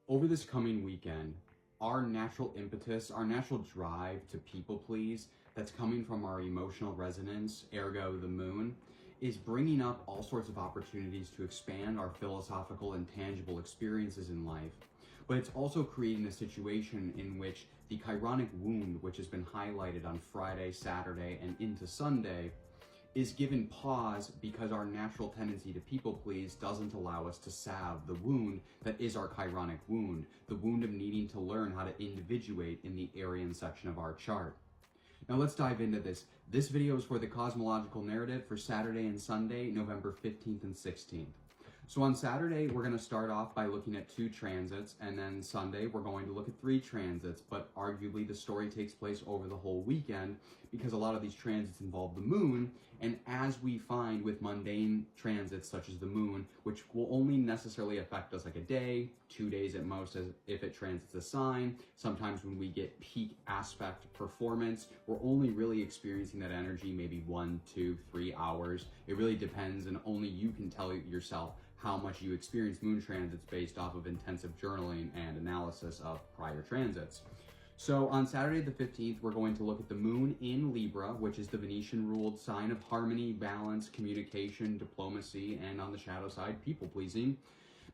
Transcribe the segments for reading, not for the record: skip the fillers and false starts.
Over this coming weekend, our natural impetus, our natural drive to people please that's coming from our emotional resonance, ergo the moon, is bringing up all sorts of opportunities to expand our philosophical and tangible experiences in life. But it's also creating a situation in which the chironic wound, which has been highlighted on Friday, Saturday, and into Sunday, is given pause because our natural tendency to people please doesn't allow us to salve the wound that is our chironic wound, the wound of needing to learn how to individuate in the Aryan section of our chart. Now let's dive into this. This video is for the cosmological narrative for Saturday and Sunday, November 15th and 16th. So on Saturday, we're going to start off by looking at 2 transits, and then Sunday, we're going to look at 3 transits, but arguably the story takes place over the whole weekend because a lot of these transits involve the moon, and as we find with mundane transits such as the moon, which will only necessarily affect us like a day, 2 days at most as if it transits a sign, sometimes when we get peak aspect performance, we're only really experiencing that energy maybe 1, 2, 3 hours. It really depends, and only you can tell yourself how much you experience moon transits based off of intensive journaling and analysis of prior transits. So on Saturday the 15th, we're going to look at the moon in Libra, which is the Venetian-ruled sign of harmony, balance, communication, diplomacy, and on the shadow side, people-pleasing,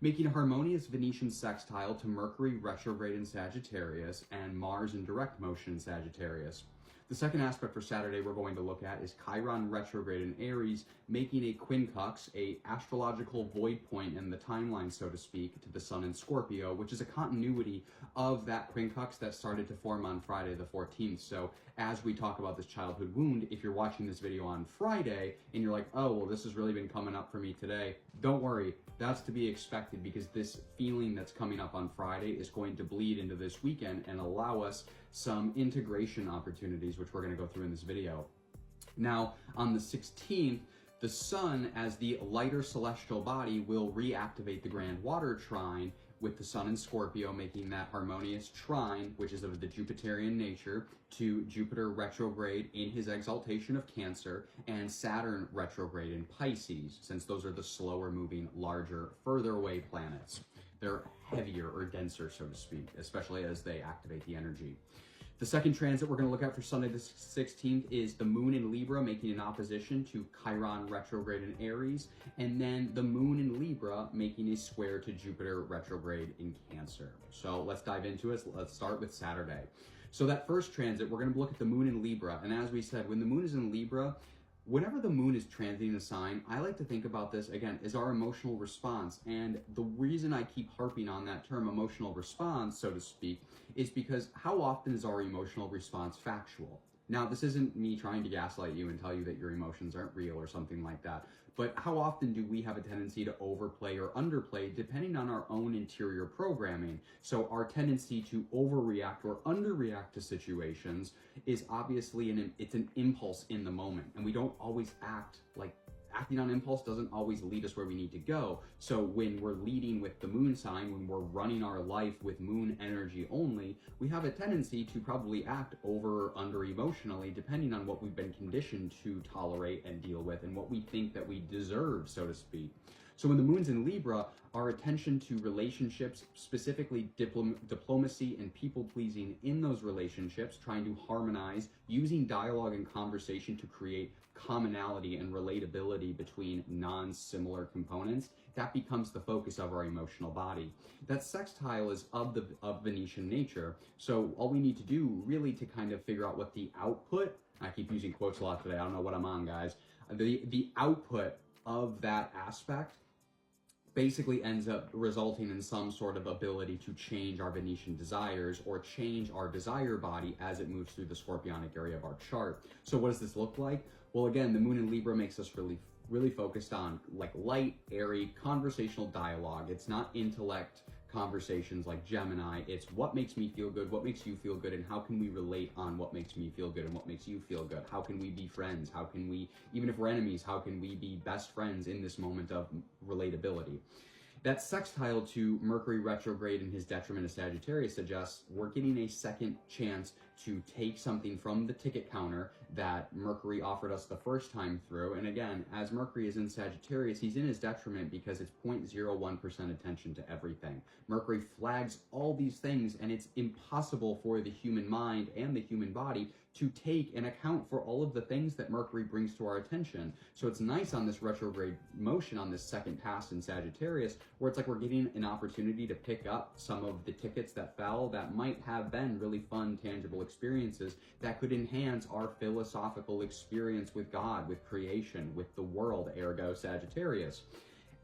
making a harmonious Venetian sextile to Mercury retrograde in Sagittarius and Mars in direct motion in Sagittarius. The second aspect for Saturday we're going to look at is Chiron retrograde in Aries, making a quincux, a astrological void point in the timeline, so to speak, to the Sun in Scorpio, which is a continuity of that quincux that started to form on Friday the 14th. So as we talk about this childhood wound, if you're watching this video on Friday and you're like, oh, well, this has really been coming up for me today, don't worry. That's to be expected because this feeling that's coming up on Friday is going to bleed into this weekend and allow us some integration opportunities, which we're going to go through in this video. Now, on the 16th, the Sun, as the lighter celestial body, will reactivate the grand water trine with the Sun in Scorpio, making that harmonious trine, which is of the Jupiterian nature, to Jupiter retrograde in his exaltation of Cancer and Saturn retrograde in Pisces, since those are the slower moving, larger, further away planets. They're heavier or denser, so to speak, especially as they activate the energy. The second transit we're going to look at for Sunday the 16th is the moon in Libra making an opposition to Chiron retrograde in Aries, and then the moon in Libra making a square to Jupiter retrograde in Cancer. So let's dive into it. Let's start with Saturday. So that first transit, we're going to look at the moon in Libra, and as we said, when the moon is in Libra, whenever the moon is transiting a sign, I like to think about this, again, as our emotional response. And the reason I keep harping on that term emotional response, so to speak, is because how often is our emotional response factual? Now, this isn't me trying to gaslight you and tell you that your emotions aren't real or something like that, but how often do we have a tendency to overplay or underplay depending on our own interior programming? So our tendency to overreact or underreact to situations is obviously it's an impulse in the moment, and we don't always act like acting on impulse doesn't always lead us where we need to go. So when we're leading with the moon sign, when we're running our life with moon energy only, we have a tendency to probably act over or under emotionally, depending on what we've been conditioned to tolerate and deal with and what we think that we deserve, so to speak. So when the moon's in Libra, our attention to relationships, specifically diplomacy and people-pleasing in those relationships, trying to harmonize, using dialogue and conversation to create commonality and relatability between non-similar components, that becomes the focus of our emotional body. That sextile is of Venetian nature, so all we need to do really to kind of figure out what the output, I keep using quotes a lot today, I don't know what I'm on, guys, the output of that aspect basically ends up resulting in some sort of ability to change our Venetian desires or change our desire body as it moves through the scorpionic area of our chart. So what does this look like? Well, again, the moon in Libra makes us really focused on like light, airy, conversational dialogue. It's not intellect conversations like Gemini. It's what makes me feel good, what makes you feel good, and how can we relate on what makes me feel good and what makes you feel good? How can we be friends? How can we, even if we're enemies, how can we be best friends in this moment of relatability? That sextile to Mercury retrograde in his detriment of Sagittarius suggests we're getting a second chance to take something from the ticket counter that Mercury offered us the first time through. And again, as Mercury is in Sagittarius, he's in his detriment because it's 0.01% attention to everything. Mercury flags all these things, and it's impossible for the human mind and the human body to take and account for all of the things that Mercury brings to our attention. So it's nice on this retrograde motion, on this second pass in Sagittarius, where it's like we're getting an opportunity to pick up some of the tickets that fell that might have been really fun, tangible experiences that could enhance our philosophical experience with God, with creation, with the world, ergo Sagittarius.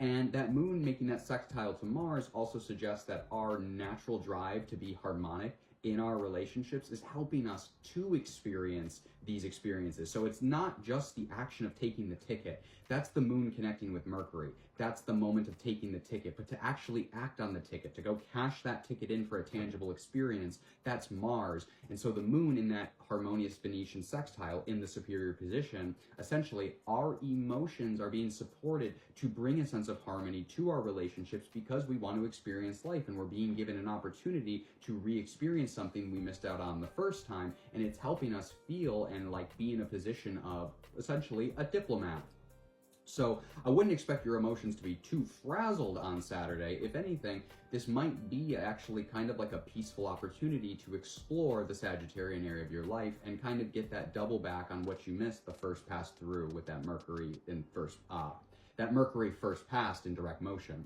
And that moon making that sextile to Mars also suggests that our natural drive to be harmonic in our relationships is helping us to experience these experiences. So it's not just the action of taking the ticket. That's the moon connecting with Mercury. That's the moment of taking the ticket. But to actually act on the ticket, to go cash that ticket in for a tangible experience, that's Mars. And so the moon in that harmonious Venetian sextile in the superior position, essentially our emotions are being supported to bring a sense of harmony to our relationships because we want to experience life, and we're being given an opportunity to re-experience something we missed out on the first time, and it's helping us feel and like be in a position of essentially a diplomat. So I wouldn't expect your emotions to be too frazzled on Saturday. If anything, this might be actually kind of like a peaceful opportunity to explore the Sagittarian area of your life and kind of get that double back on what you missed the first pass through with that Mercury first passed in direct motion.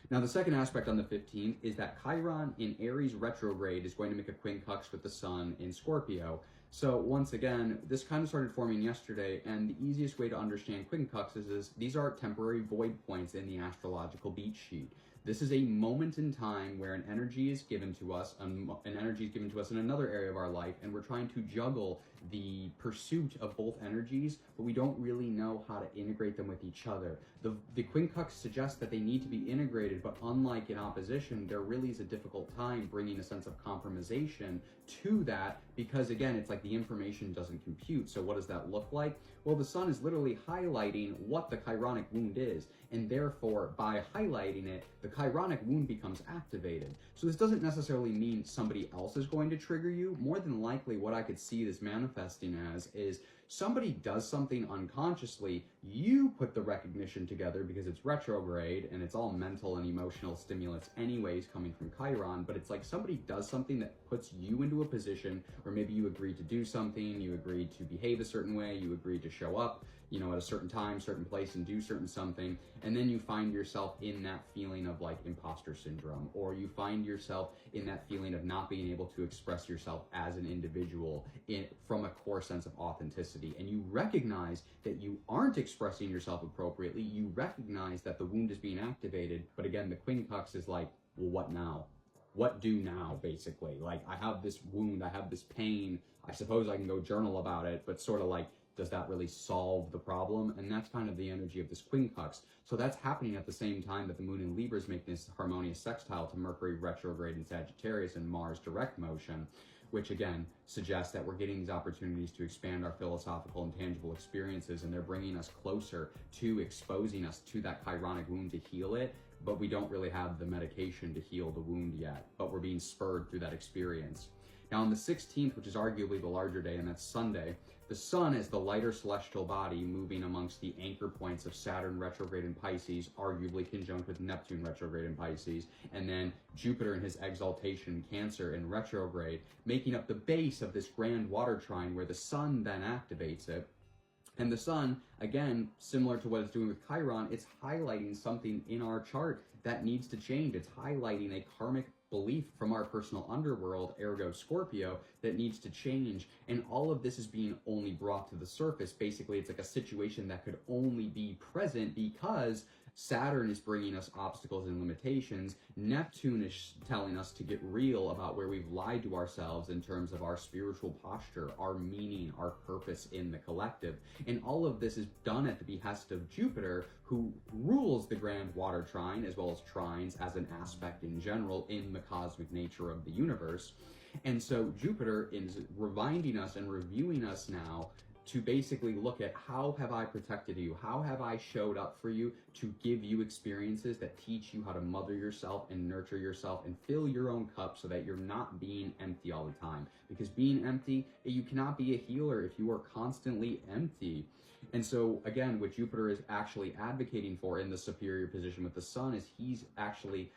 Now, the second aspect on the 15th is that Chiron in Aries retrograde is going to make a quincunx with the Sun in Scorpio. So once again, this kind of started forming yesterday, and the easiest way to understand quincunxes is these are temporary void points in the astrological beat sheet. This is a moment in time where an energy is given to us, an energy is given to us in another area of our life, and we're trying to juggle the pursuit of both energies, but we don't really know how to integrate them with each other. The quincunx suggests that they need to be integrated, but unlike in opposition, there really is a difficult time bringing a sense of compromisation to that, because again, it's like the information doesn't compute. So what does that look like? Well, the Sun is literally highlighting what the chironic wound is, and therefore, by highlighting it, the chironic wound becomes activated. So this doesn't necessarily mean somebody else is going to trigger you. More than likely, what I could see this manifesting as is somebody does something unconsciously, you put the recognition together because it's retrograde and it's all mental and emotional stimulants anyways coming from Chiron, but it's like somebody does something that puts you into a position where maybe you agreed to do something, you agreed to behave a certain way, you agreed to show up, you know, at a certain time, certain place, and do certain something, and then you find yourself in that feeling of like imposter syndrome, or you find yourself in that feeling of not being able to express yourself as an individual from a core sense of authenticity, and you recognize that you aren't expressing yourself appropriately, you recognize that the wound is being activated, but again, the quincunx is like, well, what now? What do now, basically? Like, I have this wound, I have this pain, I suppose I can go journal about it, but sort of like, does that really solve the problem? And that's kind of the energy of this quincunx. So that's happening at the same time that the moon in Libra is making this harmonious sextile to Mercury retrograde in Sagittarius and Mars direct motion, which again suggests that we're getting these opportunities to expand our philosophical and tangible experiences, and they're bringing us closer to exposing us to that chironic wound to heal it, but we don't really have the medication to heal the wound yet, but we're being spurred through that experience. Now on the 16th, which is arguably the larger day, and that's Sunday, the Sun is the lighter celestial body moving amongst the anchor points of Saturn retrograde in Pisces, arguably conjunct with Neptune retrograde in Pisces, and then Jupiter in his exaltation Cancer in retrograde, making up the base of this grand water trine where the Sun then activates it. And the Sun, again, similar to what it's doing with Chiron, it's highlighting something in our chart that needs to change. It's highlighting a karmic belief from our personal underworld, ergo Scorpio, that needs to change. And all of this is being only brought to the surface. Basically, it's like a situation that could only be present because Saturn is bringing us obstacles and limitations. Neptune is telling us to get real about where we've lied to ourselves in terms of our spiritual posture, our meaning, our purpose in the collective. And all of this is done at the behest of Jupiter, who rules the grand water trine, as well as trines as an aspect in general in the cosmic nature of the universe. And so Jupiter is reminding us and reviewing us now to basically look at how have I protected you? How have I showed up for you to give you experiences that teach you how to mother yourself and nurture yourself and fill your own cup so that you're not being empty all the time. Because being empty, you cannot be a healer if you are constantly empty. And so again, what Jupiter is actually advocating for in the superior position with the sun is he's actually,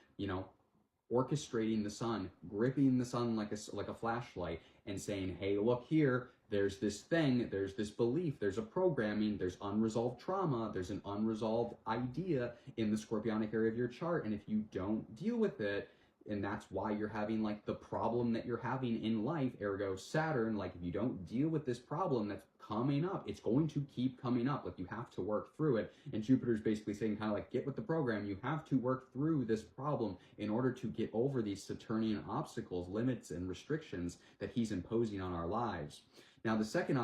orchestrating the sun, gripping the sun like a flashlight and saying, hey, look here, there's this thing, there's this belief, there's a programming, there's unresolved trauma, there's an unresolved idea in the scorpionic area of your chart. And if you don't deal with it, and that's why you're having like the problem that you're having in life, ergo Saturn, like if you don't deal with this problem that's coming up, it's going to keep coming up. Like you have to work through it. And Jupiter's basically saying kind of like, get with the program. You have to work through this problem in order to get over these Saturnian obstacles, limits, and restrictions that he's imposing on our lives. Now, the second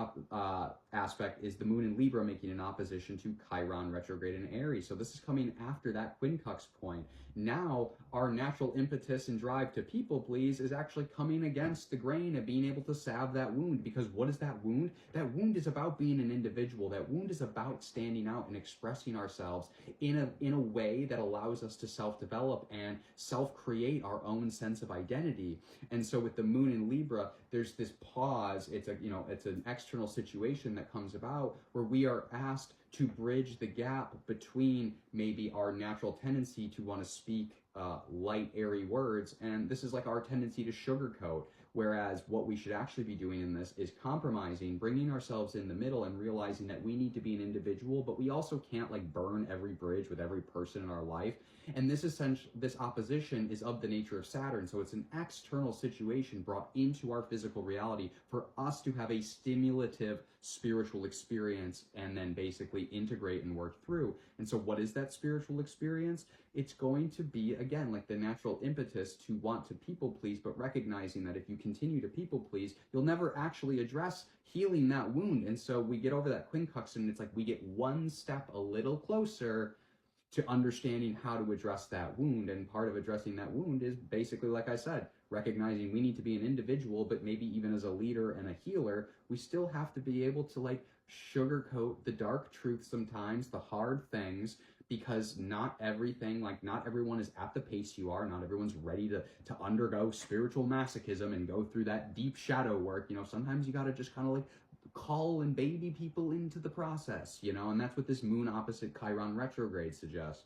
aspect is the moon in Libra making an opposition to Chiron retrograde in Aries. So this is coming after that quincux point. Now, our natural impetus and drive to people please is actually coming against the grain of being able to salve that wound. Because what is that wound? That wound is about being an individual. That wound is about standing out and expressing ourselves in a way that allows us to self-develop and self-create our own sense of identity. And so with the moon in Libra, there's this pause. It's an external situation that comes about where we are asked to bridge the gap between maybe our natural tendency to want to speak light, airy words, and this is like our tendency to sugarcoat. Whereas what we should actually be doing in this is compromising, bringing ourselves in the middle and realizing that we need to be an individual, but we also can't like burn every bridge with every person in our life. And this opposition is of the nature of Saturn. So it's an external situation brought into our physical reality for us to have a stimulative spiritual experience and then basically integrate and work through. And so what is that spiritual experience? It's going to be, again, like the natural impetus to want to people please, but recognizing that if you continue to people please, you'll never actually address healing that wound. And so we get over that quincux and it's like we get one step a little closer to understanding how to address that wound. And part of addressing that wound is basically, like I said, recognizing we need to be an individual, but maybe even as a leader and a healer, we still have to be able to like sugarcoat the dark truth sometimes, the hard things, because not everyone is at the pace you are. Not everyone's ready to undergo spiritual masochism and go through that deep shadow work. Sometimes you got to just kind of like call and baby people into the process, and that's what this moon opposite Chiron retrograde suggests.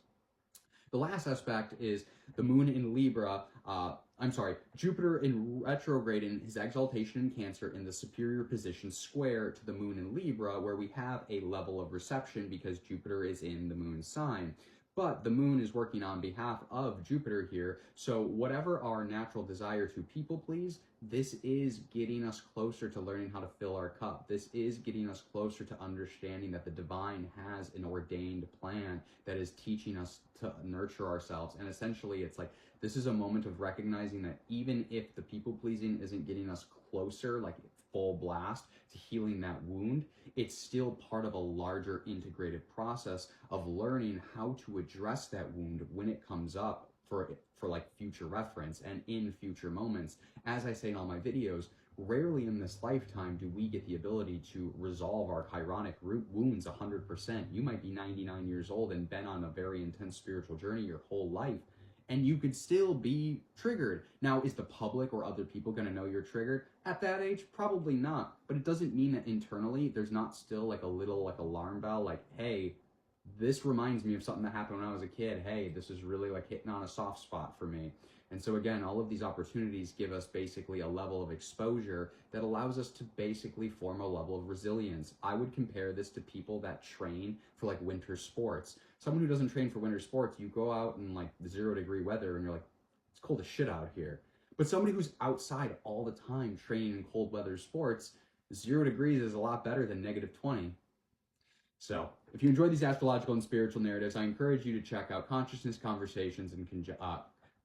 The last aspect is the moon in Libra, Jupiter in retrograde in his exaltation in Cancer in the superior position square to the moon in Libra, where we have a level of reception because Jupiter is in the moon sign. But the moon is working on behalf of Jupiter here. So whatever our natural desire to people please, this is getting us closer to learning how to fill our cup. This is getting us closer to understanding that the divine has an ordained plan that is teaching us to nurture ourselves. And essentially it's like, this is a moment of recognizing that even if the people pleasing isn't getting us closer, like full blast, to healing that wound, it's still part of a larger integrated process of learning how to address that wound when it comes up for like future reference and in future moments. As I say in all my videos, rarely in this lifetime do we get the ability to resolve our chironic root wounds 100%. You might be 99 years old and been on a very intense spiritual journey your whole life, and you could still be triggered. Now, is the public or other people going to know you're triggered? At that age, probably not. But it doesn't mean that internally there's not still like a little like alarm bell, like, hey, this reminds me of something that happened when I was a kid. Hey, this is really like hitting on a soft spot for me. And so again, all of these opportunities give us basically a level of exposure that allows us to basically form a level of resilience. I would compare this to people that train for like winter sports. Someone who doesn't train for winter sports, you go out in like 0-degree weather and you're like, it's cold as shit out here. But somebody who's outside all the time training in cold weather sports, 0 degrees is a lot better than -20. So if you enjoy these astrological and spiritual narratives, I encourage you to check out Consciousness Conversations and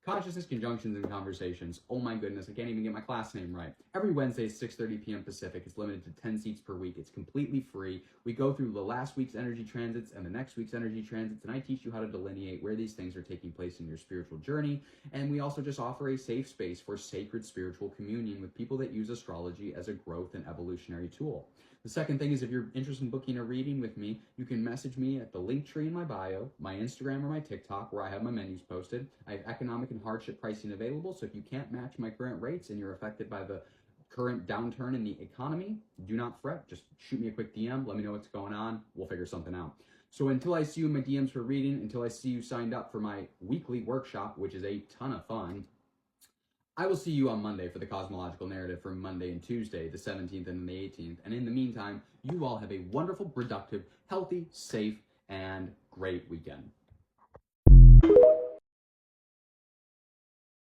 Consciousness Conjunctions and Conversations. Oh my goodness, I can't even get my class name right. Every Wednesday, 6:30 p.m. Pacific. It's limited to 10 seats per week. It's completely free. We go through the last week's energy transits and the next week's energy transits, and I teach you how to delineate where these things are taking place in your spiritual journey. And we also just offer a safe space for sacred spiritual communion with people that use astrology as a growth and evolutionary tool. The second thing is, if you're interested in booking a reading with me, you can message me at the link tree in my bio, my Instagram or my TikTok, where I have my menus posted. I have economic and hardship pricing available, so if you can't match my current rates and you're affected by the current downturn in the economy, do not fret. Just shoot me a quick DM. Let me know what's going on. We'll figure something out. So until I see you in my DMs for reading, until I see you signed up for my weekly workshop, which is a ton of fun, I will see you on Monday for the Cosmological Narrative for Monday and Tuesday, the 17th and the 18th. And in the meantime, you all have a wonderful, productive, healthy, safe, and great weekend.